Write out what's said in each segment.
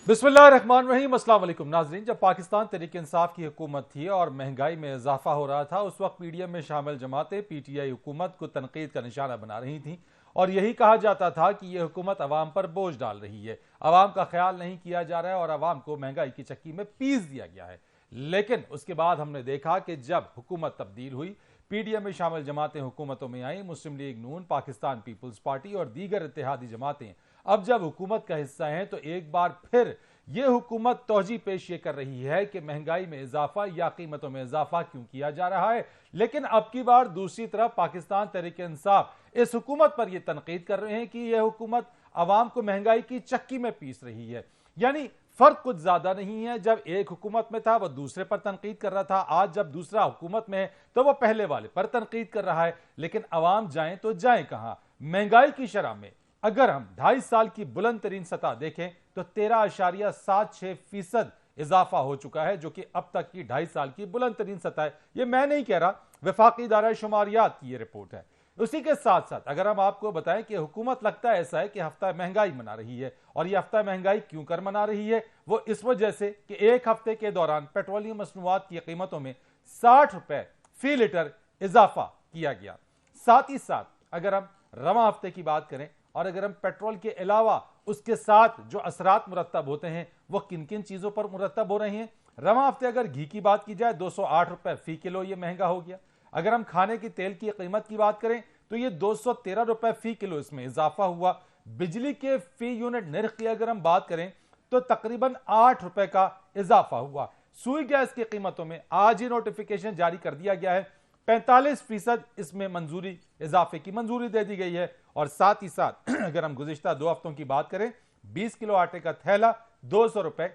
बिस्मिल्लाहिर्रहमानिर्रहीम। अस्सलाम वालेकुम नाज़रीन। जब पाकिस्तान तहरीक इंसाफ की हुकूमत थी और महंगाई में इजाफा हो रहा था, उस वक्त पीडीएम में शामिल जमातें पीटीआई हुकूमत को तनकीद का निशाना बना रही थीं और यही कहा जाता था कि यह हुकूमत अवाम पर बोझ डाल रही है, अवाम का ख्याल नहीं किया जा रहा है और अवाम को महंगाई की चक्की में पीस दिया गया है। लेकिन उसके बाद हमने देखा कि जब हुकूमत तब्दील हुई, पीडीएम में शामिल जमातें हुकूमतों में आई, मुस्लिम लीग नून, पाकिस्तान पीपल्स पार्टी और दीगर इत्तेहादी जमातें अब जब हुकूमत का हिस्सा हैं, तो एक बार फिर यह हुकूमत तौजी पेश ये कर रही है कि महंगाई में इजाफा या कीमतों में इजाफा क्यों किया जा रहा है। लेकिन अब की बार दूसरी तरफ पाकिस्तान तहरीक इंसाफ इस हुकूमत पर यह तनकीद कर रहे हैं कि यह हुकूमत अवाम को महंगाई की चक्की में पीस रही है। यानी फर्क कुछ ज्यादा नहीं है, जब एक हुकूमत में था वह दूसरे पर तनकीद कर रहा था, आज जब दूसरा हुकूमत में है तो वह पहले वाले पर तनकीद कर रहा है। लेकिन अवाम जाएं तो जाएं कहां? महंगाई की शरह में अगर हम 2.5 साल की बुलंद तरीन सतह देखें तो 13.76% इजाफा हो चुका है, जो कि अब तक की 2.5 साल की बुलंद तरीन सतह है। यह मैं नहीं कह रहा, वफाकी इदारा शुमारियात की यह रिपोर्ट है। उसी के साथ साथ अगर हम आपको बताएं कि हुकूमत लगता है ऐसा है कि हफ्ता महंगाई मना रही है, और यह हफ्ता महंगाई क्यों कर मना रही है? वो इस वजह से कि एक हफ्ते के दौरान पेट्रोलियम मसनूआत की कीमतों में 60 रुपए फी लीटर इजाफा किया गया। साथ ही साथ अगर हम रवां हफ्ते की बात करें और अगर हम पेट्रोल के अलावा उसके साथ जो असरात मुरतब होते हैं वो किन किन चीजों पर मुरतब हो रहे हैं। रवां हफ्ते अगर घी की बात की जाए 208 रुपए फी किलो ये महंगा हो गया। अगर हम खाने की तेल की कीमत की बात करें तो ये 213 रुपए फी किलो इसमें इजाफा हुआ। बिजली के फी यूनिट निर्ख की अगर हम बात करें तो तकरीबन 8 रुपए का इजाफा हुआ। सुई गैस की कीमतों में आज ही नोटिफिकेशन जारी कर दिया गया है, 45% इसमें मंजूरी इजाफे की मंजूरी दे दी गई है। और साथ ही साथ अगर हम गुज़िश्ता 2 हफ्तों की बात करें, 20 किलो आटे का थैला 200 रुपए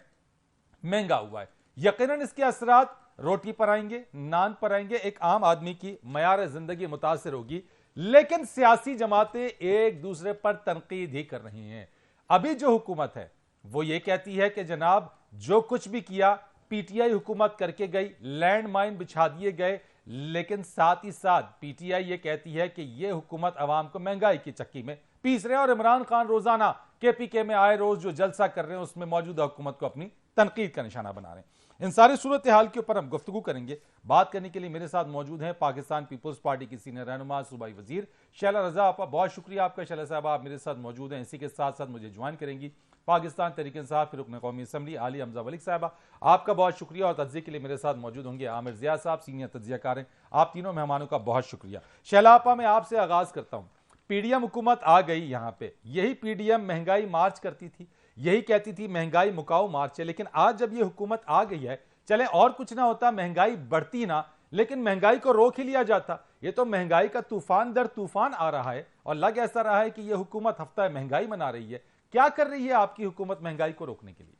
महंगा हुआ है। यकीनन इसके असरात रोटी पर आएंगे, नान पर आएंगे, एक आम आदमी की मयार जिंदगी मुतासिर होगी। लेकिन सियासी जमातें एक दूसरे पर तनकीद ही कर रही हैं। अभी जो हुकूमत है वो ये कहती है कि जनाब जो कुछ भी किया पीटीआई हुकूमत करके गई, लैंड माइन बिछा दिए गए। लेकिन साथ ही साथ पीटीआई ये कहती है कि ये हुकूमत अवाम को महंगाई की चक्की में पीस रहे हैं, और इमरान खान रोजाना केपीके में आए रोज जो जलसा कर रहे हैं उसमें मौजूदा हुकूमत को अपनी तनकीद का निशाना बना रहे हैं। इन सारी सूरत हाल के ऊपर हम गुफ्तगू करेंगे। बात करने के लिए मेरे साथ मौजूद हैं पाकिस्तान पीपल्स पार्टी की सीनियर रहनुमा सूबाई वजीर शैला रजा। आपका बहुत शुक्रिया आपका शैला साहब, आप मेरे साथ मौजूद हैं। इसी के साथ साथ मुझे ज्वाइन करेंगी पाकिस्तान तहरीक इंसाफ के रुकन कौमी असम्बली आली हमजा वलीग साहबा, आपका बहुत शुक्रिया। और तज्जिए के लिए मेरे साथ मौजूद होंगे आमिर जिया साहब, सीनियर तज्जियाकार हैं। आप तीनों मेहमानों का बहुत शुक्रिया। शैला आपा, मैं आपसे आगाज करता हूं। पीडीएम हुकूमत आ गई यहां पे, यही पीडीएम महंगाई मार्च करती थी, यही कहती थी महंगाई मुकाओ मार्च है। लेकिन आज जब ये हुकूमत आ गई है, चले और कुछ ना होता, महंगाई बढ़ती ना, लेकिन महंगाई को रोक ही लिया जाता। ये तो महंगाई का तूफान दर तूफान आ रहा है और लग ऐसा रहा है कि यह हुकूमत हफ्ता महंगाई मना रही है। क्या कर रही है आपकी हुकूमत महंगाई को रोकने के लिए?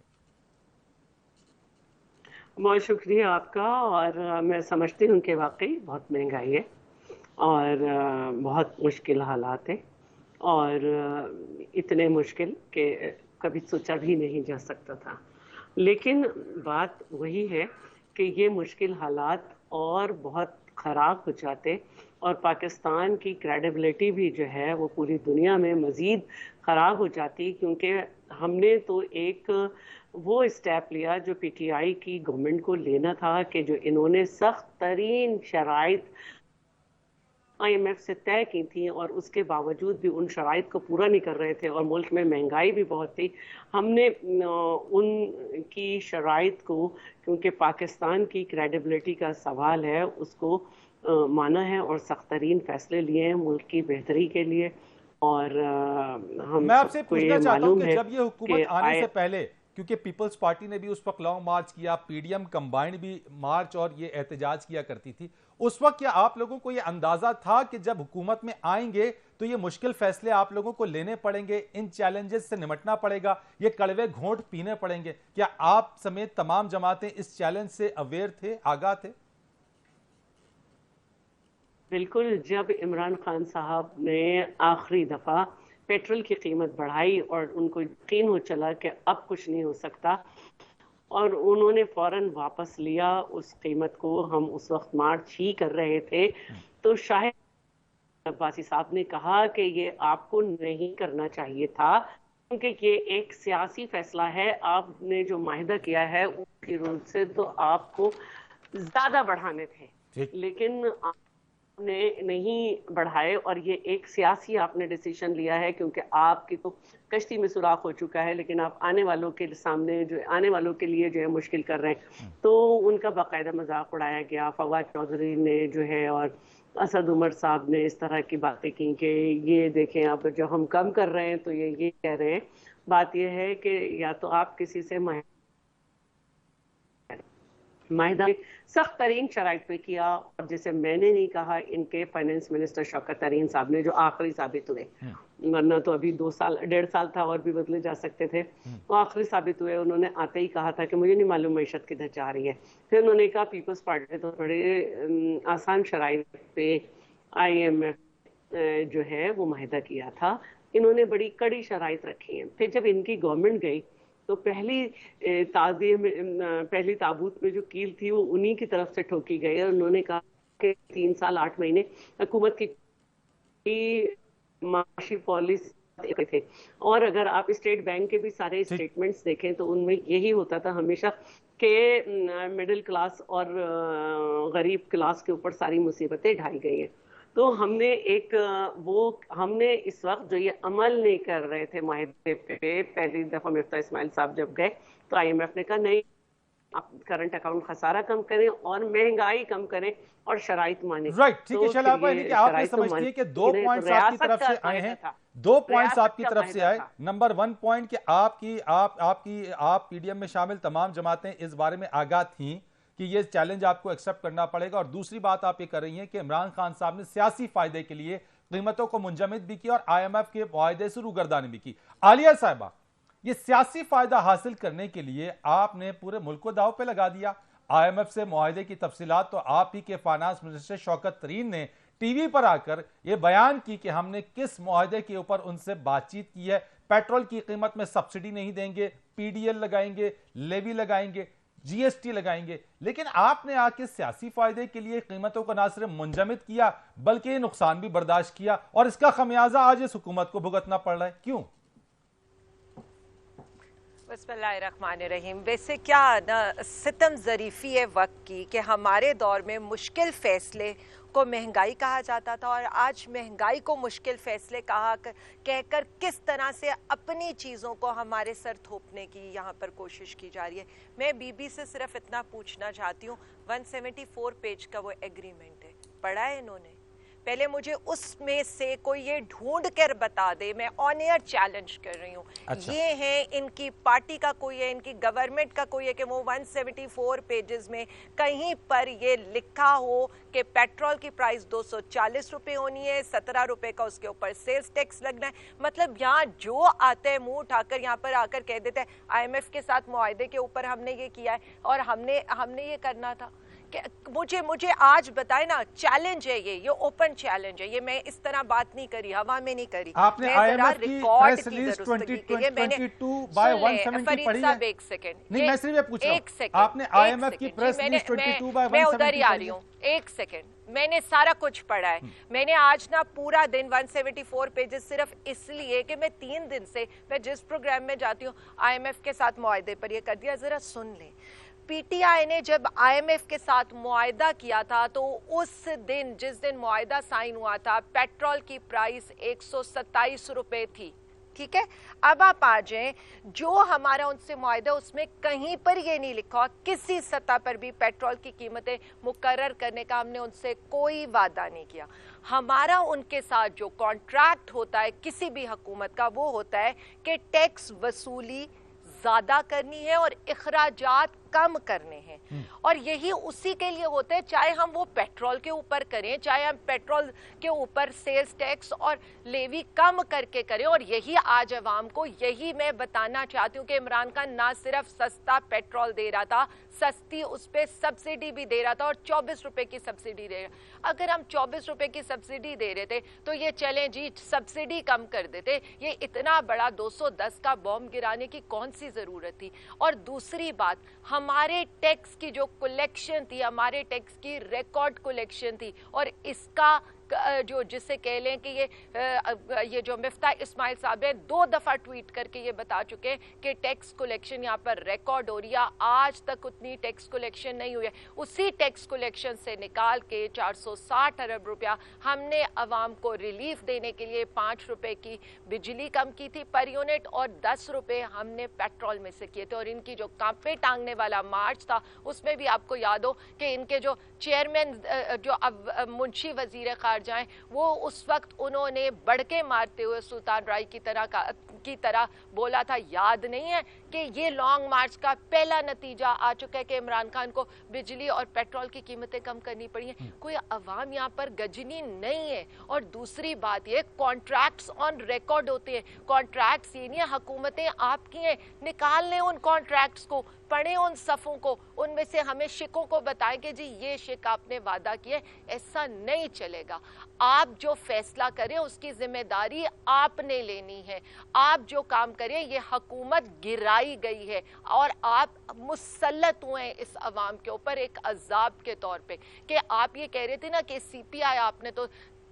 बहुत शुक्रिया आपका। और मैं समझती हूँ कि वाकई बहुत महंगाई है और बहुत मुश्किल हालात हैं, और इतने मुश्किल कि कभी सोचा भी नहीं जा सकता था। लेकिन बात वही है कि ये मुश्किल हालात और बहुत ख़राब हो जाते और पाकिस्तान की क्रेडिबिलिटी भी जो है वो पूरी दुनिया में मज़ीद ख़राब हो जाती, क्योंकि हमने तो एक वो स्टेप लिया जो पीटीआई की गवर्नमेंट को लेना था कि जो इन्होंने सख्त तरीन शराइत आईएमएफ से तय की थी और उसके बावजूद भी उन शराइत को पूरा नहीं कर रहे थे और मुल्क में महंगाई भी बहुत थी। हमने उनकी शराइत को, क्योंकि पाकिस्तान की क्रेडिबिलिटी का सवाल है, उसको माना है और सख्त तरीन फैसले लिए हैं मुल्क की बेहतरी के लिए। और हम मैं आपसे सबको पूछना ये चाहता हूं मालूम कि है जब ये हुकूमत कि आने से पहले, क्योंकि पीपल्स पार्टी ने भी उस वक्त लॉन्ग मार्च किया, पीडीएम कंबाइंड भी मार्च और ये एहतजाज किया करती थी, उस वक्त क्या आप लोगों को ये अंदाजा था कि जब हुकूमत में आएंगे तो ये मुश्किल फैसले आप लोगों को लेने पड़ेंगे, इन चैलेंजेस से निपटना पड़ेगा, ये कड़वे घोंट पीने पड़ेंगे? क्या आप समेत तमाम जमातें इस चैलेंज से अवेयर थे, आगाह थे? बिल्कुल। जब इमरान खान साहब ने आखिरी दफ़ा पेट्रोल की कीमत बढ़ाई और उनको यकीन हो चला कि अब कुछ नहीं हो सकता, और उन्होंने फौरन वापस लिया उस कीमत को, हम उस वक्त मार्च ही कर रहे थे, तो शायद अब्बासी साहब ने कहा कि ये आपको नहीं करना चाहिए था, کیونکہ یہ ایک سیاسی فیصلہ ہے. آپ نے جو معاہدہ کیا ہے اس کی روز سے تو آپ کو زیادہ بڑھانے تھے, لیکن آپ نے نہیں بڑھائے, اور یہ ایک سیاسی آپ نے ڈیسیشن لیا ہے, کیونکہ آپ کی تو کشتی میں سوراخ ہو چکا ہے, لیکن آپ آنے والوں کے سامنے جو آنے والوں کے لیے جو ہے مشکل کر رہے ہیں. تو ان کا باقاعدہ مذاق اڑایا گیا. فواد چودھری نے جو ہے اور اسد عمر صاحب نے اس طرح کی باتیں کی کہ یہ دیکھیں اب جو ہم کم کر رہے ہیں تو یہ کہہ رہے ہیں. بات یہ ہے کہ یا تو آپ کسی سے معاہدہ سخت ترین شرائط پہ کیا, اور جیسے میں نے نہیں کہا, ان کے فائنانس منسٹر شوکت طرین صاحب نے, جو آخری ثابت ہوئے, ورنہ تو ابھی 1.5 سال تھا اور بھی بدلے جا سکتے تھے, وہ آخری ثابت ہوئے. انہوں نے آتے ہی کہا تھا کہ مجھے نہیں معلوم معیشت کدھر جا رہی ہے. پھر انہوں نے کہا پیپلز پارٹی تو بڑے آسان شرائط پہ IMF جو ہے وہ معاہدہ کیا تھا. انہوں نے بڑی کڑی شرائط رکھی ہیں. پھر جب ان کی گورنمنٹ گئی تو پہلی تابوت میں جو کیل تھی وہ انہی کی طرف سے ٹھوکی گئی, اور انہوں نے کہا کہ 3 سال 8 مہینے حکومت کی معاشی پالیسی تھے. اور اگر آپ اسٹیٹ بینک کے بھی سارے اسٹیٹمنٹس دیکھیں تو ان میں یہی ہوتا تھا ہمیشہ کہ مڈل کلاس اور غریب کلاس کے اوپر ساری مصیبتیں ڈھائی گئی ہیں. تو ہم نے اس وقت جو یہ عمل نہیں کر رہے تھے معاہدے پہ, پہلی دفعہ مفتاح اسماعیل صاحب جب گئے تو IMF نے کہا نہیں, آپ کرنٹ اکاؤنٹ خسارہ کم کریں اور مہنگائی کم کریں اور شرائط مانیں. رائٹ, ٹھیک ہے شلابہ, یعنی کہ آپ یہ سمجھتی ہیں کہ 2 پوائنٹس آپ کی طرف سے آئے ہیں, 2 پوائنٹس آپ کی طرف سے آئے. نمبر 1 پوائنٹ کہ آپ PDM میں شامل تمام جماعتیں اس بارے میں آگاہ تھیں کہ یہ چیلنج آپ کو ایکسپٹ کرنا پڑے گا, اور دوسری بات آپ یہ کر رہی ہیں کہ عمران خان صاحب نے سیاسی فائدے کے لیے قیمتوں کو منجمد بھی کیا اور IMF کے معاہدے سے روگردانی بھی کی. عالیہ صاحبہ, یہ سیاسی فائدہ حاصل کرنے کے لیے آپ نے پورے ملک کو داؤ پہ لگا دیا. IMF سے معاہدے کی تفصیلات تو آپ ہی کے فائنانس منسٹر شوکت طرین نے ٹی وی پر آ کر یہ بیان کی کہ ہم نے کس معاہدے کے اوپر ان سے بات چیت کی ہے. پیٹرول کی قیمت میں سبسڈی نہیں دیں گے, PDL لگائیں گے, لیوی لگائیں گے, GST لگائیں گے. لیکن آپ نے آ کے سیاسی فائدے کے لیے قیمتوں کو نہ صرف منجمد کیا بلکہ یہ نقصان بھی برداشت کیا, اور اس کا خمیازہ آج اس حکومت کو بھگتنا پڑ رہا ہے. کیوں؟ بسم اللہ الرحمن الرحیم. ویسے کیا ستم ظریفی ہے وقت کی کہ ہمارے دور میں مشکل فیصلے کو مہنگائی کہا جاتا تھا, اور آج مہنگائی کو مشکل فیصلے کہہ کر کس طرح سے اپنی چیزوں کو ہمارے سر تھوپنے کی یہاں پر کوشش کی جا رہی ہے. میں بی سے صرف اتنا پوچھنا چاہتی ہوں, 174 پیج کا وہ ایگریمنٹ ہے, پڑھا ہے انہوں نے؟ پہلے مجھے اس میں سے کوئی یہ ڈھونڈ کر بتا دے. میں آن ایئر چیلنج کر رہی ہوں. یہ ہے ان کی پارٹی کا کوئی ہے, ان کی گورنمنٹ کا کوئی ہے کہ وہ 174 پیجز میں کہیں پر یہ لکھا ہو کہ پیٹرول کی پرائس 240 روپے ہونی ہے, 17 روپے کا اس کے اوپر سیلز ٹیکس لگنا ہے. مطلب یہاں جو آتے ہیں منہ اٹھا کر یہاں پر آ کر کہہ دیتے ہیں IMF کے ساتھ معاہدے کے اوپر ہم نے یہ کیا ہے اور ہم نے یہ کرنا تھا. مجھے آج بتائے نا, چیلنج ہے یہ اوپن چیلنج ہے. یہ میں اس طرح بات نہیں کری, ہوا میں نہیں کری. آپ نے IMF کی پریس ریلیز 2022 بائی 170 پڑھی ہے؟ ایک سیکنڈ, نہیں, میں صرف یہ پوچھ رہا ہوں, آپ نے IMF کی پریس ریلیز 22 بائی 170 میں ادھر ہی آ رہی ہوں. ایک سیکنڈ, میں نے سارا کچھ پڑھا ہے. میں نے آج نا پورا دن 174 پیجز صرف اس لیے کہ میں 3 دن سے میں جس پروگرام میں جاتی ہوں IMF کے ساتھ معاہدے پر یہ کر دیا. ذرا سن لیں, PTI نے جب IMF کے ساتھ معاہدہ کیا تھا تو اس دن جس دن معاہدہ سائن ہوا تھا پیٹرول کی پرائس 127 روپے تھی. ٹھیک ہے, اب آپ آ جائیں, جو ہمارا ان سے معاہدہ اس میں کہیں پر یہ نہیں لکھا, کسی سطح پر بھی پیٹرول کی قیمتیں مقرر کرنے کا ہم نے ان سے کوئی وعدہ نہیں کیا. ہمارا ان کے ساتھ جو کانٹریکٹ ہوتا ہے کسی بھی حکومت کا وہ ہوتا ہے کہ ٹیکس وصولی زیادہ کرنی ہے اور اخراجات کم کرنے ہیں, اور یہی اسی کے لیے ہوتے ہیں, چاہے ہم وہ پیٹرول کے اوپر کریں, چاہے ہم پیٹرول کے اوپر سیلز ٹیکس اور لیوی کم کر کے کریں. اور یہی آج عوام کو یہی میں بتانا چاہتی ہوں کہ عمران خان نہ صرف سستا پیٹرول دے رہا تھا, سستی اس پہ سبسڈی بھی دے رہا تھا, اور 24 روپے کی سبسڈی دے رہا. اگر ہم 24 روپے کی سبسڈی دے رہے تھے تو یہ چلیں جی سبسڈی کم کر دیتے, یہ اتنا بڑا 210 کا بم گرانے کی کون سی ضرورت تھی. اور دوسری بات, ہمارے ٹیکس کی جو کلیکشن تھی, ہمارے ٹیکس کی ریکارڈ کلیکشن تھی, اور اس کا जो जिसे कह लें कि ये जो मिफ्ता इस्माइल साहब हैं 2 दफ़ा ट्वीट करके ये बता चुके हैं कि टैक्स कलेक्शन यहाँ पर रिकॉर्ड हो रही है। आज तक उतनी टैक्स कलेक्शन नहीं हुई है। उसी टैक्स कलेक्शन से निकाल के 460 अरब रुपया हमने अवाम को रिलीफ देने के लिए 5 रुपए की बिजली कम की थी पर यूनिट और 10 रुपए हमने पेट्रोल में से किए थे। और इनकी जो कांपे टांगने वाला मार्च था उसमें भी आपको याद हो कि इनके जो चेयरमैन जो अब मुंशी वजीर खारजा हैं वो उस वक्त उन्होंने बढ़के मारते हुए सुल्तान राय की तरह बोला था, याद नहीं है कि ये लॉन्ग मार्च का पहला नतीजा आ चुका है कि इमरान खान को बिजली और पेट्रोल की कीमतें कम करनी पड़ी हैं। कोई अवाम यहाँ पर गजनी नहीं है। और दूसरी बात ये कॉन्ट्रैक्ट्स ऑन रिकॉर्ड होते हैं। कॉन्ट्रैक्ट्स ये नहीं है हुकूमतें आपकी हैं, निकाल लें उन कॉन्ट्रैक्ट्स को, पढ़ें उन सफ़ों को, उनमें से हमें शिकों को बताएं कि जी ये शिक आपने वादा किया। ऐसा नहीं चलेगा। आप जो फैसला करें उसकी जिम्मेदारी आपने लेनी है। आप जो काम करें ये हुकूमत गिराई गई है और आप मुसल्लत हुए हैं इस अवाम के ऊपर एक अजाब के तौर पे कि आप ये कह रहे थे ना कि सीपीआई आपने तो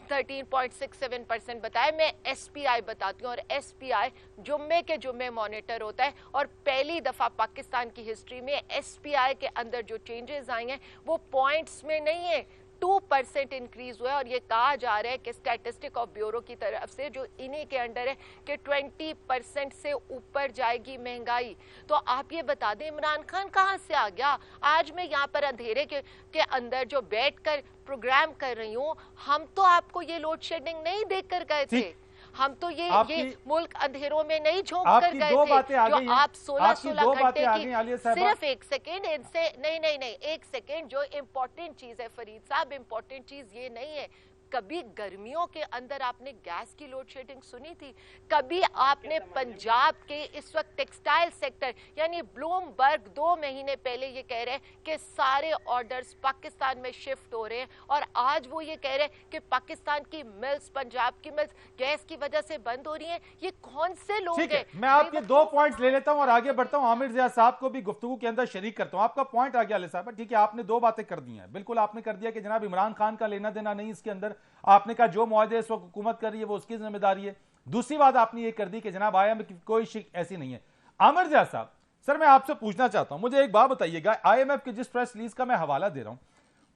13.67% बताया। मैं एसपीआई बताती हूँ और एसपीआई जुम्मे के जुम्मे मॉनिटर होता है और पहली दफ़ा पाकिस्तान की हिस्ट्री में एसपीआई के अंदर जो चेंजेस आए हैं वो पॉइंट्स में नहीं है, 2% इंक्रीज हुआ है। और ये कहा जा रहा है कि स्टैटिस्टिक ऑफ ब्यूरो की तरफ से जो इन्हीं के अंडर है कि 20% से ऊपर जाएगी महंगाई। तो आप ये बता दें इमरान खान कहाँ से आ गया? आज मैं यहाँ पर अंधेरे के अंदर जो बैठकर प्रोग्राम कर रही हूँ, हम तो आपको ये लोड शेडिंग नहीं देख कर गए थे। हम तो ये मुल्क अंधेरों में नहीं झोंक कर गए थे जो आप 16 घंटे की। सिर्फ एक सेकेंड इनसे नहीं एक सेकेंड, जो इम्पोर्टेंट चीज है फरीद साहब, इम्पोर्टेंट चीज ये नहीं है कभी गर्मियों के अंदर आपने गैस की लोड शेडिंग सुनी थी? कभी आपने पंजाब के इस वक्त टेक्सटाइल सेक्टर यानी ब्लूमबर्ग 2 महीने पहले ये कह रहे हैं कि सारे ऑर्डर्स पाकिस्तान में शिफ्ट हो रहे हैं और आज वो ये कह रहे हैं कि पाकिस्तान की मिल्स, पंजाब की मिल्स गैस की वजह से बंद हो रही हैं। ये कौन से लोग हैं? मैं आपके 2 पॉइंट्स ले लेता हूं और आगे बढ़ता हूं। आमिर ज़िया साहब को भी गुफ्तगू के अंदर शरीक करता हूं। आपका पॉइंट आ गया अली साहब, ठीक है, आपने 2 बातें कर दी हैं। बिल्कुल आपने कर दिया कि जनाब इमरान खान का लेना देना नहीं इसके अंदर। आपने कहा जो मुआहदे इस वक्त हुकूमत कर रही है वो उसकी जिम्मेदारी है। दूसरी बात आपने ये कर दी कि जनाब IMF की कोई शिक ऐसी नहीं है। आमिर ज़िया साहब, सर मैं आपसे पूछना चाहता हूं, मुझे एक बात बताइएगा, IMF के जिस प्रेस रिलीज का मैं हवाला दे रहा हूं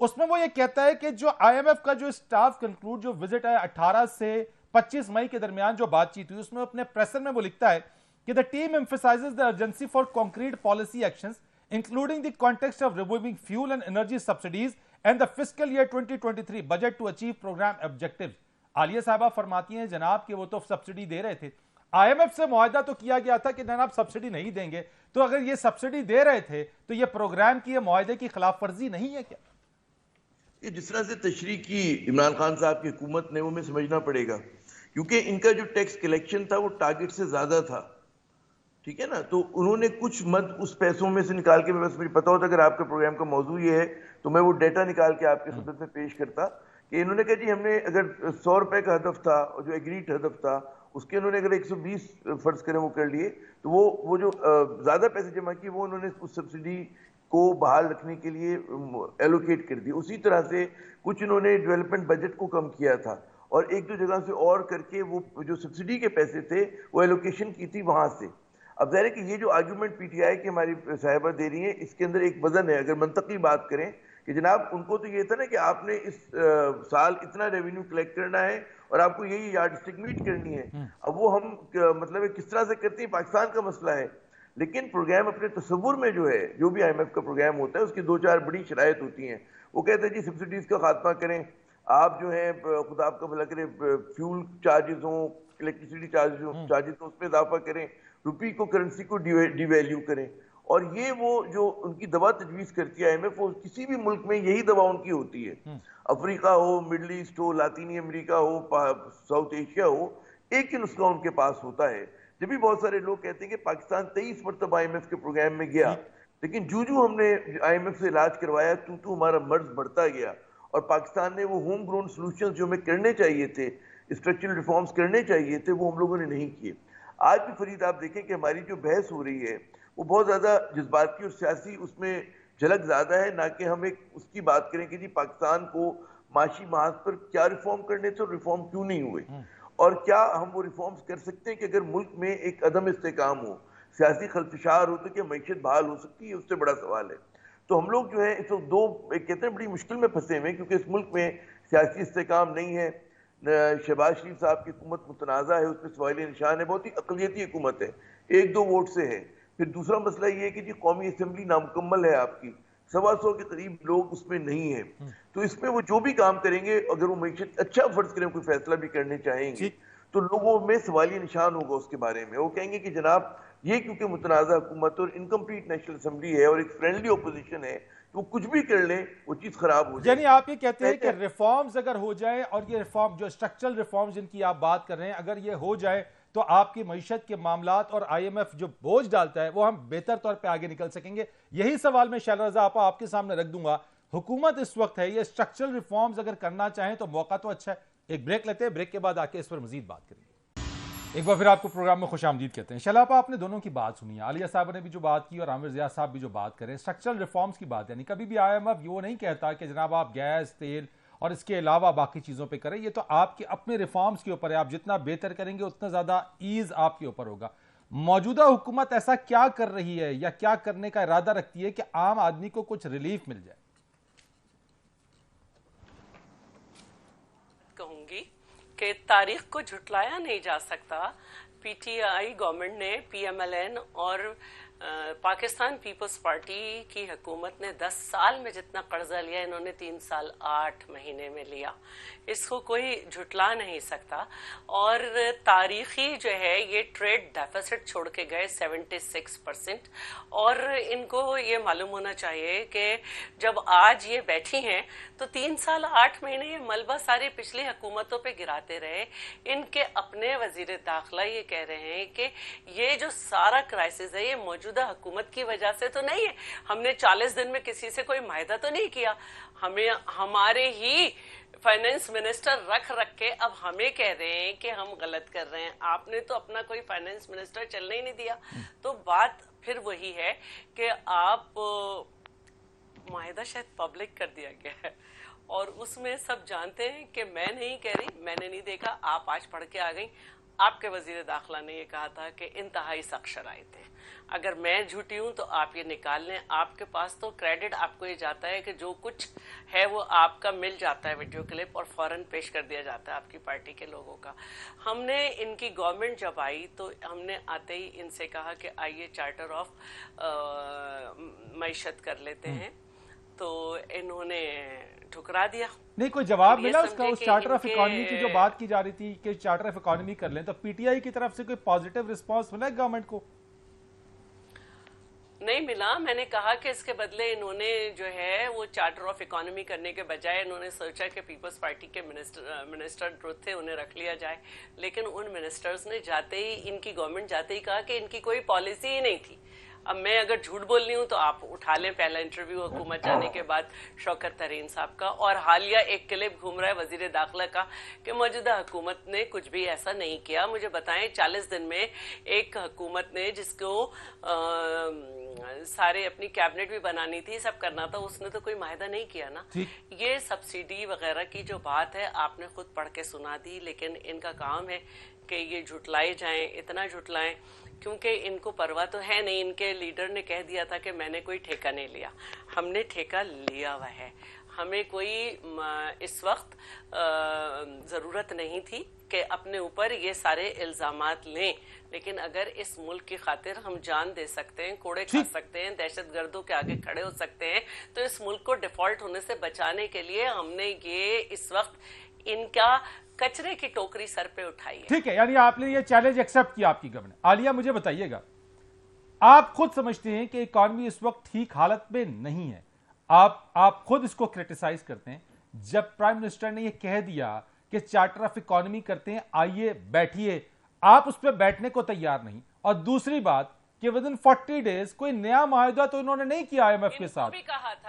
उसमें वो ये कहता है कि जो IMF का जो स्टाफ कंक्लूड जो विजिट है 18 से 25 मई के दरमियान जो बातचीत हुई उसमें अपने प्रेसर में वो लिखता है कि the team emphasises the urgency for concrete policy actions including the context of removing fuel and energy subsidies and the fiscal year 2023 budget to achieve programme objectives. Aliya साहबा फरमाती हैं जनाब कि वो तो सब्सिडी दे रहे थे, IMF से मुआहदा तो किया गया था कि जनाब सब्सिडी नहीं देंगे, तो अगर ये सब्सिडी दे रहे थे तो ये प्रोग्राम की मुआहदे की खिलाफ वर्जी नहीं है क्या? ये जिस तरह से तशरीह की इमरान खान साहब की हुकूमत ने वो हमें समझना पड़ेगा, क्योंकि इनका जो टैक्स कलेक्शन था वो टारगेट से ज्यादा था, ठीक है ना। तो उन्होंने कुछ मद उस पैसों में से निकाल के, बस मुझे पता होता अगर आपके प्रोग्राम का मौजू ये है तो मैं वो डेटा निकाल के आपके खिदमत में पेश करता कि इन्होंने कहा जी हमने अगर 100 रुपए का हदफ था और जो एग्रीड हदफ था उसके उन्होंने अगर 120 फर्ज करें वो कर लिए, तो वो जो ज्यादा पैसे जमा किए वो उन्होंने उस सब्सिडी को बहाल रखने के लिए एलोकेट कर दिया। उसी तरह से कुछ इन्होंने डेवलपमेंट बजट को कम किया था और 1-2 जगह से और करके वो जो सब्सिडी के पैसे थे वो एलोकेशन की थी वहां से। अब ज़ाहिर है कि ये जो आर्गूमेंट PTI की हमारी साहिबा दे रही है इसके अंदर एक वजन है। अगर मंतकी बात करें कि जनाब उनको तो ये था ना कि आपने इस साल इतना रेवेन्यू कलेक्ट करना है और आपको यही यार्डस्टिक मीट करनी है। अब वो हम मतलब किस तरह से करते हैं पाकिस्तान का मसला है, लेकिन प्रोग्राम अपने तस्वुर में जो है, जो भी IMF का प्रोग्राम होता है उसकी 2-4 बड़ी शराइत होती हैं। वो कहते हैं जी सब्सिडीज का खात्मा करें, आप जो है खुदा आपका भला करें फ्यूल चार्जेस हों, इलेक्ट्रिसिटी चार्जेस हों, उस पर इजाफा करें, रुपी को करेंसी को डिवैल्यू करें। और ये वो जो उनकी दवा तजवीज़ करती है IMF, वो किसी भी मुल्क में यही दवा उनकी होती है, अफ्रीका हो, मिडल ईस्ट हो, लातीनी अमेरिका हो, साउथ एशिया हो, एक ही नुस्खा उनके पास होता है। जब भी बहुत सारे लोग कहते हैं कि पाकिस्तान 23 मरतबा IMF के प्रोग्राम में गया, लेकिन जू हमने IMF से इलाज करवाया तू हमारा मर्ज बढ़ता गया और पाकिस्तान ने वो होम ग्रोन सोल्यूशन जो हमें करने चाहिए थे, स्ट्रक्चरल रिफॉर्म्स करने चाहिए थे, वो हम लोगों ने नहीं किए। आज भी फरीद आप देखें कि हमारी जो बहस हो रही है वो बहुत ज्यादा जज्बाती और सियासी उसमें झलक ज्यादा है, ना कि हम एक उसकी बात करें कि जी पाकिस्तान को معاشی محاذ پر کیا ریفارم کرنے تھے اور ریفارم کیوں نہیں ہوئے، اور کیا ہم وہ ریفارمز کر سکتے ہیں کہ اگر ملک میں ایک عدم استحکام ہو، سیاسی خلفشار ہو، تو کیا معیشت بحال ہو سکتی ہے؟ اس سے بڑا سوال ہے۔ تو ہم لوگ جو ہے اس وقت کہتے ہیں بڑی مشکل میں پھنسے ہوئے ہیں، کیونکہ اس ملک میں سیاسی استحکام نہیں ہے، شہباز شریف صاحب کی حکومت متنازع ہے، اس پہ سوالیہ نشان ہے، بہت ہی اقلیتی حکومت ہے، 1-2 ووٹ سے ہے۔ پھر دوسرا مسئلہ یہ ہے کہ جی قومی اسمبلی نامکمل ہے آپ کی، 125 کے قریب لوگ اس میں نہیں ہیں، تو اس میں وہ جو بھی کام کریں گے، اگر وہ معیشت اچھا فرض کریں کوئی فیصلہ بھی کرنے چاہیں گے تو لوگوں میں سوالیہ نشان ہوگا اس کے بارے میں۔ وہ کہیں گے کہ جناب یہ کیونکہ متنازع حکومت اور انکمپلیٹ نیشنل اسمبلی ہے اور ایک فرینڈلی اپوزیشن ہے، تو وہ کچھ بھی کر لیں وہ چیز خراب ہو جائے۔ یعنی آپ یہ کہتے ہیں کہ ریفارمز اگر ہو جائیں، اور یہ ریفارم جو اسٹرکچرل ریفارمز جن کی آپ بات کر رہے ہیں، اگر یہ ہو جائے تو آپ کی معیشت کے معاملات اور آئی ایم ایف جو بوجھ ڈالتا ہے وہ ہم بہتر طور پہ آگے نکل سکیں گے۔ یہی سوال میں شیلا رضا آپا آپ کے سامنے رکھ دوں گا۔ حکومت اس وقت ہے، یہ اسٹرکچرل ریفارمز اگر کرنا چاہیں تو موقع تو اچھا ہے۔ ایک بریک لیتے ہیں، بریک کے بعد آ کے اس پر مزید بات کریں گے۔ ایک بار پھر آپ کو پروگرام میں خوش آمدید کہتے ہیں۔ شیلا آپا، آپ نے دونوں کی بات سنی ہے، عالیہ صاحب نے بھی جو بات کی اور عامر ضیاء صاحب بھی جو بات کریں، اسٹرکچرل ریفارمز کی بات، یعنی کبھی بھی آئی ایم ایف وہ نہیں کہتا کہ جناب آپ گیس، تیل اور اس کے علاوہ باقی چیزوں پہ کریں، یہ تو آپ کے اپنے ریفارمز کے اوپر ہے، آپ جتنا بہتر کریں گے اتنا زیادہ ایز آپ کے اوپر ہوگا۔ موجودہ حکومت ایسا کیا کر رہی ہے یا کیا کرنے کا ارادہ رکھتی ہے کہ عام آدمی کو کچھ ریلیف مل جائے؟ کہوں گی کہ تاریخ کو جھٹلایا نہیں جا سکتا۔ پی ٹی آئی گورنمنٹ نے، پی ایم ایل این اور پاکستان پیپلز پارٹی کی حکومت نے 10 سال میں جتنا قرضہ لیا، انہوں نے 3 سال 8 مہینے میں لیا۔ اس کو کوئی جھٹلا نہیں سکتا۔ اور تاریخی جو ہے یہ ٹریڈ ڈیفیسٹ چھوڑ کے گئے 76%، اور ان کو یہ معلوم ہونا چاہیے کہ جب آج یہ بیٹھی ہیں تو 3 سال 8 مہینے یہ ملبہ ساری پچھلی حکومتوں پہ گراتے رہے۔ ان کے اپنے وزیر داخلہ یہ کہہ رہے ہیں کہ یہ جو سارا کرائسس ہے یہ موجودہ حکومت کی وجہ سے تو نہیں ہے، ہم نے 40 دن میں کسی سے کوئی معاہدہ تو نہیں کیا، ہمیں ہمارے ہی فائنانس منسٹر رکھ کے اب ہمیں کہہ رہے ہیں کہ ہم غلط کر رہے ہیں، آپ نے تو اپنا کوئی فائنانس منسٹر چلنے ہی نہیں دیا۔ تو بات پھر وہی ہے کہ آپ معاہدہ شاید پبلک کر دیا گیا ہے اور اس میں سب جانتے ہیں کہ میں نہیں کہہ رہی، میں نے نہیں دیکھا، آپ آج پڑھ کے آ گئی۔ آپ کے وزیر داخلہ نے یہ کہا تھا کہ انتہائی سخت شرائط ہے، اگر میں جھوٹی ہوں تو آپ یہ نکال لیں، آپ کے پاس تو کریڈٹ آپ کو یہ جاتا ہے کہ جو کچھ ہے وہ آپ کا مل جاتا ہے ویڈیو کلپ اور فوراً پیش کر دیا جاتا ہے آپ کی پارٹی کے لوگوں کا۔ ہم نے ان کی گورنمنٹ جب آئی تو ہم نے آتے ہی ان سے کہا کہ آئیے چارٹر آف معیشت کر لیتے ہیں، تو انہوں نے ٹھکرا دیا۔ نہیں کوئی جواب ملا اس کا؟ اس چارٹر آف اکانومی کی جو بات کی جا رہی تھی کہ چارٹر آف اکانومی کر لیں، تو پی ٹی آئی کی طرف سے کوئی پازیٹیو رسپانس ملا ہے گورنمنٹ کو؟ نہیں ملا۔ میں نے کہا کہ اس کے بدلے انہوں نے جو ہے وہ چارٹر آف اکانومی کرنے کے بجائے انہوں نے سوچا کہ پیپلز پارٹی کے منسٹر جو تھے انہیں رکھ لیا جائے، لیکن ان منسٹرز نے جاتے ہی، ان کی گورنمنٹ جاتے ہی کہا کہ ان کی کوئی پالیسی ہی نہیں تھی۔ اب میں اگر جھوٹ بول رہی ہوں تو آپ اٹھا لیں پہلا انٹرویو حکومت جانے کے بعد شوکت ترین صاحب کا، اور حالیہ ایک کلپ گھوم رہا ہے وزیر داخلہ کا کہ موجودہ حکومت نے کچھ بھی ایسا نہیں کیا۔ مجھے بتائیں 40 دن میں ایک حکومت نے جس کو سارے اپنی کیبنٹ بھی بنانی تھی، سب کرنا تھا، اس نے تو کوئی معاہدہ نہیں کیا نا۔ یہ سبسڈی وغیرہ کی جو بات ہے آپ نے خود پڑھ کے سنا دی، لیکن ان کا کام ہے کہ یہ جھٹلائے جائیں، اتنا جھٹلائیں، کیونکہ ان کو پرواہ تو ہے نہیں۔ ان کے لیڈر نے کہہ دیا تھا کہ میں نے کوئی ٹھیکہ نہیں لیا، ہم نے ٹھیکہ لیا ہوا ہے، ہمیں کوئی اس وقت ضرورت نہیں تھی کہ اپنے اوپر یہ سارے الزامات لیں، لیکن اگر اس ملک کی خاطر ہم جان دے سکتے ہیں، کوڑے کھا سکتے ہیں، دہشت گردوں کے آگے کھڑے ہو سکتے ہیں، تو اس ملک کو ڈیفالٹ ہونے سے بچانے کے لیے ہم نے یہ اس وقت ان کا کچرے کی ٹوکری سر پہ اٹھائی ہے۔ ٹھیک ہے، یعنی آپ نے یہ چیلنج ایکسپٹ کیا آپ کی گورنمنٹ۔ عالیہ مجھے بتائیے گا، آپ خود سمجھتے ہیں کہ اکانومی اس وقت ٹھیک حالت میں نہیں ہے، آپ خود اس کو کرٹیسائز کرتے ہیں، جب پرائم منسٹر نے یہ کہہ دیا کہ چارٹر آف اکانومی کرتے ہیں، آئیے بیٹھیے، آپ اس پہ بیٹھنے کو تیار نہیں، اور دوسری بات کہ ودن 40 ڈیز کوئی نیا معاہدہ تو انہوں نے نہیں کیا آئی ایم ایف کے ساتھ،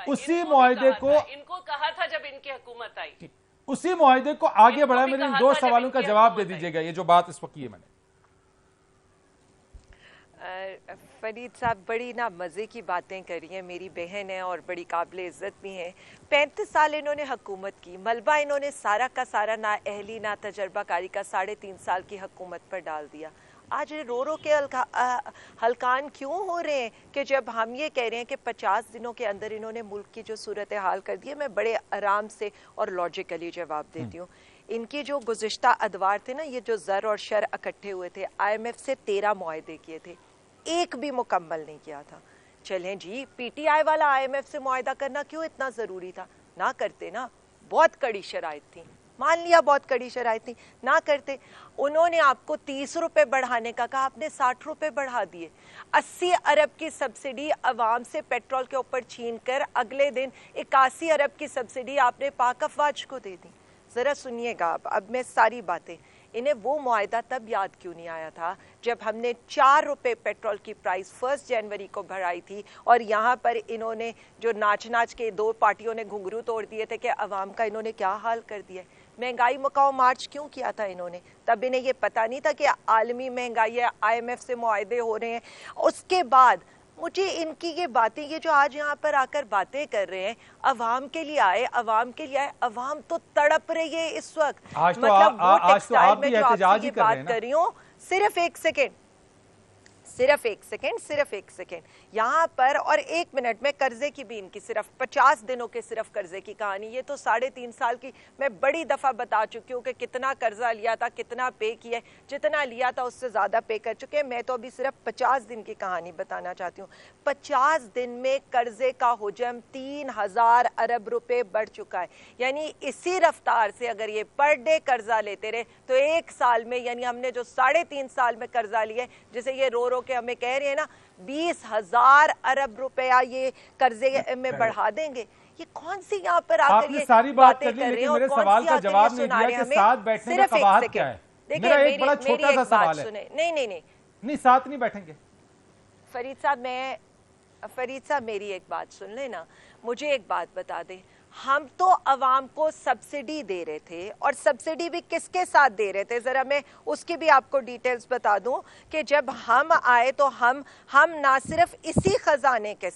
اسی معاہدے کو ان کو کہا تھا جب ان کی حکومت آئی، اسی معاہدے کو آگے بڑھا۔ میرے ان 2 سوالوں کا جواب دے دیجیے گا، یہ جو بات اس وقت کی ہے میں نے फरीद साहब बड़ी ना मज़े की बातें करी हैं, मेरी बहन है और बड़ी काबिल इज़्ज़त भी हैं। 35 साल इन्होंने हुकूमत की, मलबा इन्होंने सारा का सारा ना अहली ना तजर्बाकारी का 3.5 साल की हुकूमत पर डाल दिया। आज रो रो के हलकान क्यों हो रहे हैं कि जब हम ये कह रहे हैं कि 50 दिनों के अंदर इन्होंने मुल्क की जो सूरत हाल कर दी है। मैं बड़े आराम से और लॉजिकली जवाब देती हूँ। इनकी जो गुज़िश्ता अदवार थे ना, ये जो ज़र और शर इकट्ठे हुए थे, IMF से 13 मुआहदे किए थे, एक भी मुकम्मल नहीं किया था। चलें जी, PTI वाला IMF से मुआहदा करना क्यों इतना ज़रूरी था? ना करते ना, बहुत कड़ी शराइत थी, मान लिया बहुत कड़ी शराइत थी, ना करते। उन्होंने आपको 30 रुपए बढ़ाने का कहा, आपने 60 रुपए बढ़ा दिए। 80 अरब की सब्सिडी अवाम से पेट्रोल के ऊपर छीन कर अगले दिन 81 अरब की सब्सिडी आपने पाक अफवाज को दे दी। ज़रा सुनिएगा अब मैं सारी बातें। इन्हें वो मुआहदा तब याद क्यों नहीं आया था जब हमने 4 रुपए पेट्रोल की प्राइस 1 जनवरी को बढ़ाई थी, और यहाँ पर इन्होंने जो नाच नाच के 2 पार्टियों ने घुंघरू तोड़ दिए थे कि अवाम का इन्होंने क्या हाल कर दिया। महंगाई मुकाओ मार्च क्यों किया था इन्होंने? तब इन्हें ये पता नहीं था कि आलमी महंगाई है, IMF से मुआहदे हो रहे हैं। उसके बाद मुझे इनकी ये बातें, ये जो आज यहाँ पर आकर बातें कर रहे हैं, अवाम के लिए आए, अवाम के लिए आए, अवाम तो तड़प रही है इस वक्त। मतलब वो टेक्सटाइल में जो आपसे ये बात कर रही हूँ, सिर्फ एक सेकेंड यहाँ पर, और 1 मिनट में कर्जे की भी इनकी सिर्फ 50 दिनों के सिर्फ कर्जे की कहानी। ये तो 3.5 साल की मैं बड़ी दफ़ा बता चुकी हूँ कि कितना कर्जा लिया था, कितना पे किया, जितना लिया था उससे ज़्यादा पे कर चुके हैं। मैं तो अभी सिर्फ 50 दिन की कहानी बताना चाहती हूँ। 50 दिन में कर्जे का हुजम 3000 अरब रुपए बढ़ चुका है। यानी इसी रफ्तार से अगर ये पर डे कर्जा लेते रहे तो 1 साल में, यानी हमने जो 3.5 साल में कर्जा लिया है, जिसे ये रो रो के हमें कह रहे हैं ना 20,000 अरब रुपया ये कर्जे में बढ़ा देंगे। ये कौन सी यहाँ पर आकर आपने सारी बात कर ली, लेकिन मेरे सवाल का जवाब नहीं दिया कि साथ बैठने का कवाहद क्या है। मेरा एक बड़ा छोटा सा सवाल है। नहीं, साथ नहीं बैठेंगे। फरीद साहब मेरी एक बात सुन लेना, मुझे एक बात बता दें। हम तो अवाम को सब्सिडी दे रहे थे, और सब्सिडी भी किसके साथ दे रहे थे, ज़रा मैं उसकी भी आपको डिटेल्स बता दूं कि जब हम आए तो हम ना सिर्फ इसी खजाने के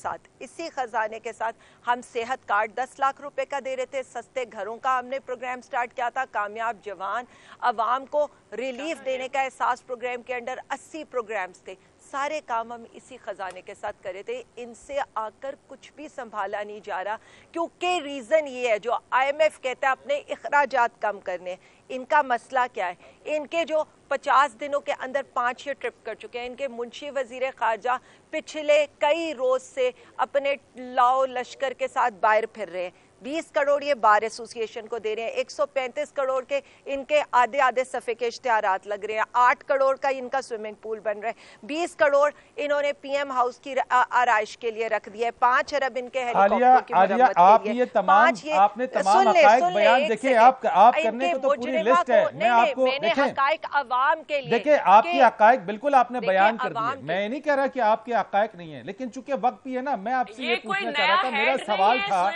साथ हम सेहत कार्ड 10 लाख रुपए का दे रहे थे, सस्ते घरों का हमने प्रोग्राम स्टार्ट किया था, कामयाब जवान, अवाम को रिलीफ देने का एहसास प्रोग्राम के अंडर 80 प्रोग्राम्स थे। सारे काम हम इसी खजाने के साथ करे थे। इनसे आकर कुछ भी संभाला नहीं जा रहा, क्योंकि रीज़न ये है, जो IMF कहता है अपने इखराजात कम करने। इनका मसला क्या है? इनके जो 50 दिनों के अंदर 5 ये ट्रिप कर चुके हैं, इनके मुंशी वजीर खारजा पिछले कई रोज से अपने लाओ लश्कर के साथ बाहर फिर रहे हैं। 20 करोड़ ये बार एसोसिएशन को दे रहे हैं, 135 करोड़ के इनके आधे सफ़े के इश्तिहारात लग रहे हैं, 8 करोड़ का इनका स्विमिंग पूल बन रहा है, 20 करोड़ इन्होंने PM हाउस की आराइश के लिए रख दिया है, 5 अरब इनके हेलीकॉप्टर की मरम्मत के लिए। आपने तमाम हकायक बयान देखे, आप करने को तो पूरी लिस्ट है। मैं आपको मैंने हकायक अवाम के लिए, देखिए आपकी हकायक बिल्कुल आपने बयान कर दिए। मैं नहीं कह रहा कि आपके हकायक नहीं है, लेकिन चूंकि वक्त भी है ना, मैं आपसे ये पूछना चाह रहा था, मेरा सवाल था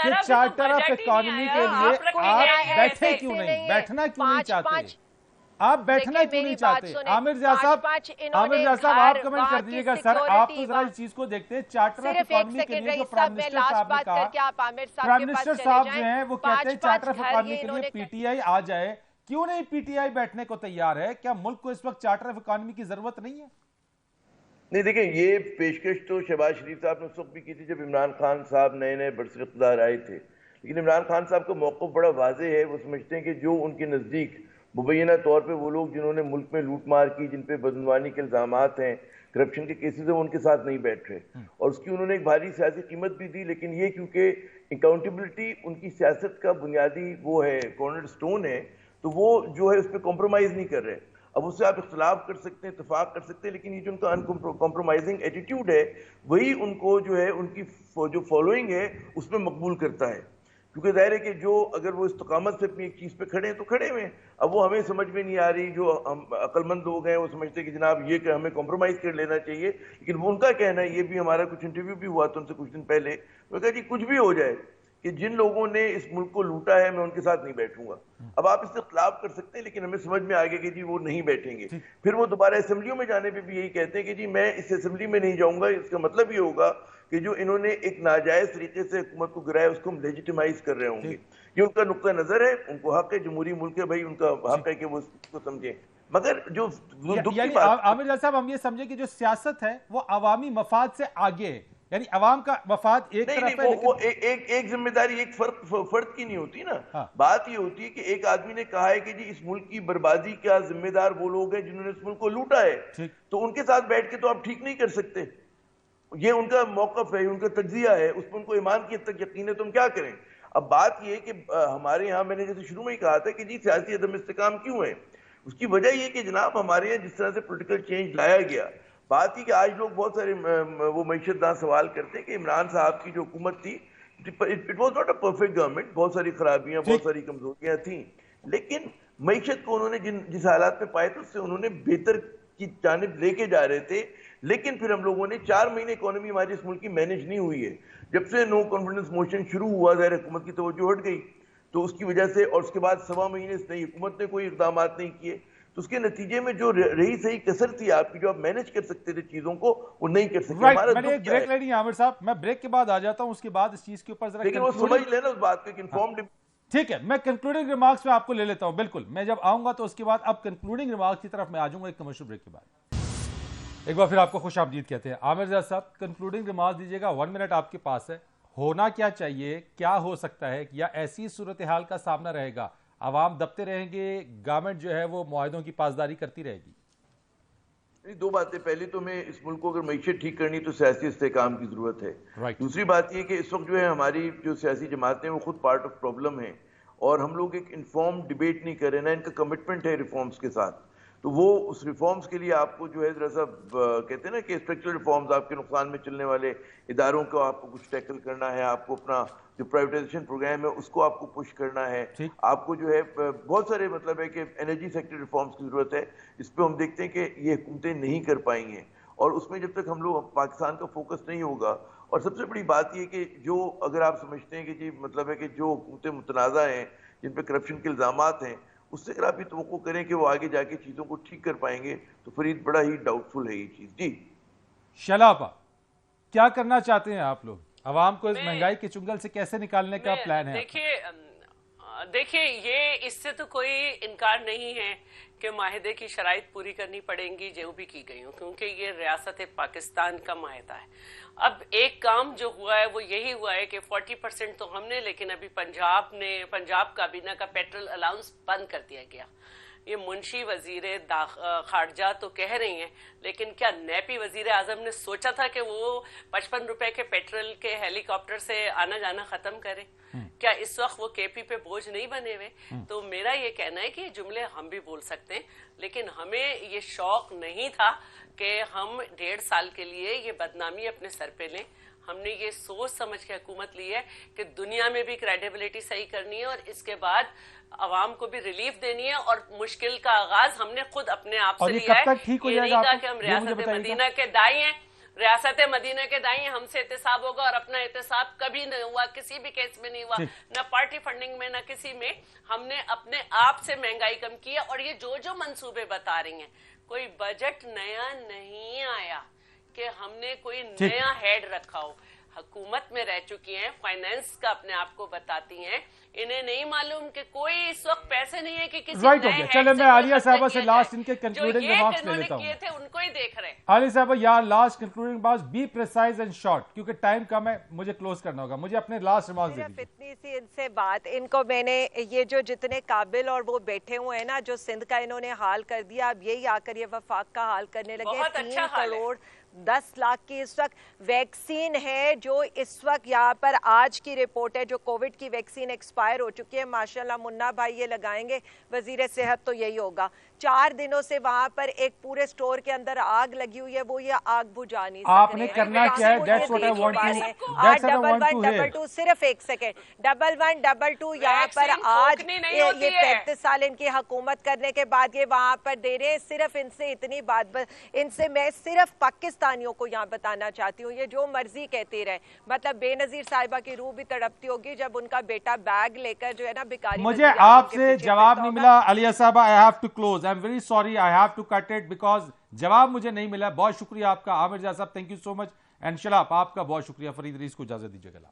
कि चार्टर ऑफ इकोनॉमी के लिए आप बैठे क्यों नहीं, बैठना क्यों नहीं चाहते, आप बैठना क्यों नहीं चाहते? आमिर जिया साहब आप कमेंट कर दीजिएगा। सर आप तो जरा इस चीज को देखते हैं, चार्टर ऑफ इकोनॉमी के लिए जो प्राइम मिनिस्टर साहब ने कहा, प्राइम मिनिस्टर साहब जो हैं वो कहते हैं चार्टर ऑफ इकोनॉमी के लिए PTI आ जाए, क्यों नहीं PTI बैठने को तैयार है? क्या मुल्क को इस वक्त चार्टर ऑफ इकोनॉमी की जरूरत नहीं है? नहीं, देखिए ये पेशकश तो शहबाज शरीफ साहब ने उस वक्त भी की थी जब इमरान खान साहब नए बरसर इक़्तिदार आए थे, लेकिन इमरान खान साहब का मौक़िफ़ बड़ा वाज़ेह है। वो समझते हैं कि जो उनके नज़दीक मुबैना तौर पे वो लोग जिन्होंने मुल्क में लूट मार की, जिन पे बदनवानी के इल्ज़ामात हैं, करप्शन के केसेस हैं, वो उनके साथ नहीं बैठ रहे, और उसकी उन्होंने एक भारी सियासी कीमत भी दी। लेकिन ये क्योंकि अकाउंटेबिलिटी उनकी सियासत का बुनियादी वो है, कॉर्नर स्टोन है, तो वो जो है उस पर कॉम्प्रोमाइज़ नहीं कर रहे। अब उससे आप इख्तलाफ कर सकते हैं, इत्तेफाक कर सकते हैं, लेकिन ये जो उनका अनकॉम्प्रोमाइजिंग एटीट्यूड है वही उनको जो है उनकी जो फॉलोइंग है उसमें मकबूल करता है। क्योंकि ज़ाहिर है कि जो अगर वो इस्तकामत से अपनी एक चीज़ पे खड़े हैं तो खड़े हुए हैं। अब वो हमें समझ में नहीं आ रही, जो हम अक्लमंद लोग हैं वो समझते हैं कि जनाब ये कि हमें कॉम्प्रोमाइज़ कर लेना चाहिए, लेकिन वो उनका कहना है, ये भी हमारा कुछ इंटरव्यू भी हुआ था उनसे कुछ दिन पहले, वो कहा जी कुछ भी हो जाए, کہ جن لوگوں نے اس ملک کو لوٹا ہے میں ان کے ساتھ نہیں بیٹھوں گا. اب آپ اس سے اختلاف کر سکتے ہیں لیکن ہمیں سمجھ میں آ گیا کہ جی وہ نہیں بیٹھیں گے. پھر وہ دوبارہ اسمبلیوں میں جانے پہ بھی یہی کہتے ہیں کہ جی میں اس اسمبلی میں نہیں جاؤں گا. اس کا مطلب یہ ہوگا کہ جو انہوں نے ایک ناجائز طریقے سے حکومت کو گرایا اس کو ہم لیجیٹیمائز کر رہے ہوں گے. یہ ان کا نقطہ نظر ہے, ان کو حق ہے, جمہوری ملک ہے بھائی, ان کا حق ہے کہ وہ اس کو سمجھیں. مگر جو دکھ کی بات, عامر جلال صاحب ہم یہ سمجھیں کہ جو سیاست ہے وہ عوامی مفاد سے آگے ہے, یعنی عوام کا مفاد ایک طرف ہے, وہ ایک ذمہ داری ایک فرد کی نہیں ہوتی نا. بات یہ ہوتی ہے کہ ایک آدمی نے کہا ہے کہ جی اس ملک کی بربادی کا ذمہ دار وہ لوگ ہیں جنہوں نے اس ملک کو لوٹا ہے, تو ان کے ساتھ بیٹھ کے تو آپ ٹھیک نہیں کر سکتے. یہ ان کا موقف ہے, ان کا تجزیہ ہے, اس پر ان کو ایمان کی حد تک یقین ہے, تو ہم کیا کریں. اب بات یہ ہے کہ ہمارے یہاں میں نے جیسے شروع میں ہی کہا تھا کہ جی سیاسی عدم استحکام کیوں ہے. اس کی وجہ یہ کہ جناب ہمارے یہاں جس طرح سے پولیٹیکل چینج لایا گیا, بات یہ کہ آج لوگ بہت سارے وہ معیشت داں سوال کرتے ہیں کہ عمران صاحب کی جو حکومت تھی, it was not a perfect government, بہت ساری خرابیاں, بہت ساری کمزوریاں تھیں, لیکن معیشت کو انہوں نے جس حالات میں پائے تھے اس سے انہوں نے بہتر کی جانب لے کے جا رہے تھے. لیکن پھر ہم لوگوں نے 4 مہینے اکانومی ہماری اس ملک کی مینج نہیں ہوئی ہے. جب سے نو کانفیڈنس موشن شروع ہوا ظاہر حکومت کی توجہ ہٹ گئی, تو اس کی وجہ سے, اور اس کے بعد 1.25 مہینے سے نئی حکومت نے کوئی اقدامات نہیں کیے, تو اس کے نتیجے میں جو رہی صحیح کسر تھی آپ کی, جو آپ مینج کر سکتے تھے چیزوں کو, وہ نہیں کر سکتے. میں نے ایک بریک لینی ہے عامر صاحب, میں بریک کے بعد آ جاتا ہوں, اس کے بعد اس چیز کے اوپر ذرا لیکن وہ سمجھ لینا اس بات کو کہ انفارمڈ. ٹھیک ہے, میں کنکلوڈنگ ریمارکس میں آپ کو لے لیتا ہوں. بالکل, میں جب آؤں گا تو اس کے بعد اب کنکلوڈنگ ریمارکس کی طرف میں آ جاؤں گا ایک کمرشل بریک کے بعد. ایک بار پھر آپ کو خوش آمدید کہتے ہیں. عامر جلال صاحب کنکلوڈنگ ریمارکس دیجیے گا, 1 منٹ آپ کے پاس ہے. ہونا کیا چاہیے, کیا ہو سکتا ہے, یا ایسی صورتحال کا سامنا رہے گا, عوام دبتے رہیں گے, گورنمنٹ جو ہے وہ معاہدوں کی پاسداری کرتی رہے گی؟ 2 باتیں. پہلی تو میں اس ملک کو اگر معیشت ٹھیک کرنی تو سیاسی استحکام کی ضرورت ہے. دوسری بات یہ کہ اس وقت جو ہے ہماری جو سیاسی جماعتیں وہ خود پارٹ آف پرابلم ہیں, اور ہم لوگ ایک انفارم ڈیبیٹ نہیں کر رہے, نہ ان کا کمٹمنٹ ہے ریفارمز کے ساتھ. تو وہ اس ریفارمز کے لیے آپ کو جو ہے ذرا سا کہتے ہیں نا کہ اسٹرکچرل ریفارمز, آپ کے نقصان میں چلنے والے اداروں کو آپ کو کچھ ٹیکل کرنا ہے, آپ کو اپنا جو پرائیویٹائزیشن پروگرام ہے اس کو آپ کو پش کرنا ہے, آپ کو جو ہے بہت سارے مطلب ہے کہ انرجی سیکٹر ریفارمز کی ضرورت ہے. اس پہ ہم دیکھتے ہیں کہ یہ حکومتیں نہیں کر پائیں گے, اور اس میں جب تک ہم لوگ پاکستان کا فوکس نہیں ہوگا. اور سب سے بڑی بات یہ کہ جو اگر آپ سمجھتے ہیں کہ جی مطلب ہے کہ جو حکومتیں متنازع ہیں, جن پہ کرپشن کے الزامات ہیں, اس سے اگر آپ یہ توقع کریں کہ وہ آگے جا کے چیزوں کو ٹھیک کر پائیں گے, تو فرید بڑا ہی ڈاؤٹ فل ہے یہ چیز. جی شلاپا, کیا کرنا چاہتے ہیں آپ لوگ, عوام کو اس مہنگائی کے چنگل سے کیسے نکالنے کا پلان ہے؟ دیکھیے یہ اس سے تو کوئی انکار نہیں ہے کہ معاہدے کی شرائط پوری کرنی پڑیں گی جو بھی کی گئی ہوں, کیونکہ یہ ریاست پاکستان کا معاہدہ ہے. اب ایک کام جو ہوا ہے وہ یہی ہوا ہے کہ 40% تو ہم نے, لیکن ابھی پنجاب کابینہ کا پیٹرول الاؤنس بند کر دیا گیا. یہ منشی وزیر خارجہ تو کہہ رہی ہیں, لیکن کیا نیپی وزیر اعظم نے سوچا تھا کہ وہ 55 روپے کے پیٹرول کے ہیلی کاپٹر سے آنا جانا ختم کرے؟ کیا اس وقت وہ کے پی پہ بوجھ نہیں بنے ہوئے؟ تو میرا یہ کہنا ہے کہ یہ جملے ہم بھی بول سکتے ہیں, لیکن ہمیں یہ شوق نہیں تھا کہ ہم 1.5 سال کے لیے یہ بدنامی اپنے سر پہ لیں. ہم نے یہ سوچ سمجھ کے حکومت لی ہے کہ دنیا میں بھی کریڈیبلٹی صحیح کرنی ہے, اور اس کے بعد عوام کو بھی ریلیف دینی ہے, اور مشکل کا آغاز ہم نے خود اپنے آپ سے لیا ہے. یہ نہیں کہا کہ ہم ریاست مدینہ کے دائی ہیں, ریاست مدینہ کے دائی ہم سے احتساب ہوگا, اور اپنا احتساب کبھی نہیں ہوا, کسی بھی کیس میں نہیں ہوا, نہ پارٹی فنڈنگ میں نہ کسی میں. ہم نے اپنے آپ سے مہنگائی کم کی ہے, اور یہ جو منصوبے بتا رہی ہیں, کوئی بجٹ نیا نہیں آیا کہ ہم نے کوئی نیا ہیڈ رکھا ہو. حکومت میں رہ چکی ہیں, فائنینس کا اپنے آپ کو بتاتی ہیں, انہیں نہیں معلوم کہ کوئی اس وقت پیسے نہیں ہے کہ کسی رائٹ ہو گیا. چلے میں عالیہ صاحبہ سے لاسٹ ان کے کنکلوڈنگ ریمارکس لے لیتا ہوں. کیے تھے ان کو ہی دیکھ رہے ہیں. عالیہ صاحبہ یا last concluding remarks, be precise and short, کیونکہ ٹائم کم ہے, مجھے کلوز کرنا ہوگا. مجھے اپنے لاسٹ ریمارکس دے دیجیے. اتنی سی ان سے بات, ان کو میں نے یہ جو جتنے قابل اور وہ بیٹھے ہوئے ہیں نا, جو سندھ کا انہوں نے حال کر دیا, اب یہی آ کر یہ وفاق کا حال کرنے لگے. 3 کروڑ 10 لاکھ کی اس وقت ویکسین ہے, جو اس وقت یہاں پر آج کی رپورٹ ہے, جو کووڈ کی ویکسین ایکسپائر ہو چکی ہے. ماشاءاللہ منا بھائی یہ لگائیں گے, وزیر صحت تو یہی ہوگا. 4 दिनों से वहां पर एक पूरे स्टोर के अंदर आग लगी हुई है, वो ये आग बुझा नहीं आपने करना क्या है, that's what I want to, that's what I want to hear. 111122 सिर्फ एक सेकेंड 111122 यहाँ पर आज ये 35 साल इनकी हुकूमत करने के बाद ये वहां पर दे रहे हैं। सिर्फ इनसे इतनी बात इनसे मैं सिर्फ पाकिस्तानियों को यहाँ बताना चाहती हूँ, ये जो मर्जी कहती रहे, मतलब बेनजीर साहिबा की रूह भी तड़पती होगी जब उनका बेटा बैग लेकर जो है ना भिखारी। मुझे आपसे जवाब नहीं मिला अलिया साहबा, I have to close, I am very sorry, I have to cut it because जवाब मुझे नहीं मिला। बहुत शुक्रिया आपका आमिर जाज साहब, thank you so much, and शलाप आपका बहुत शुक्रिया। फरीद रईस को इजाजत दीजिएगा।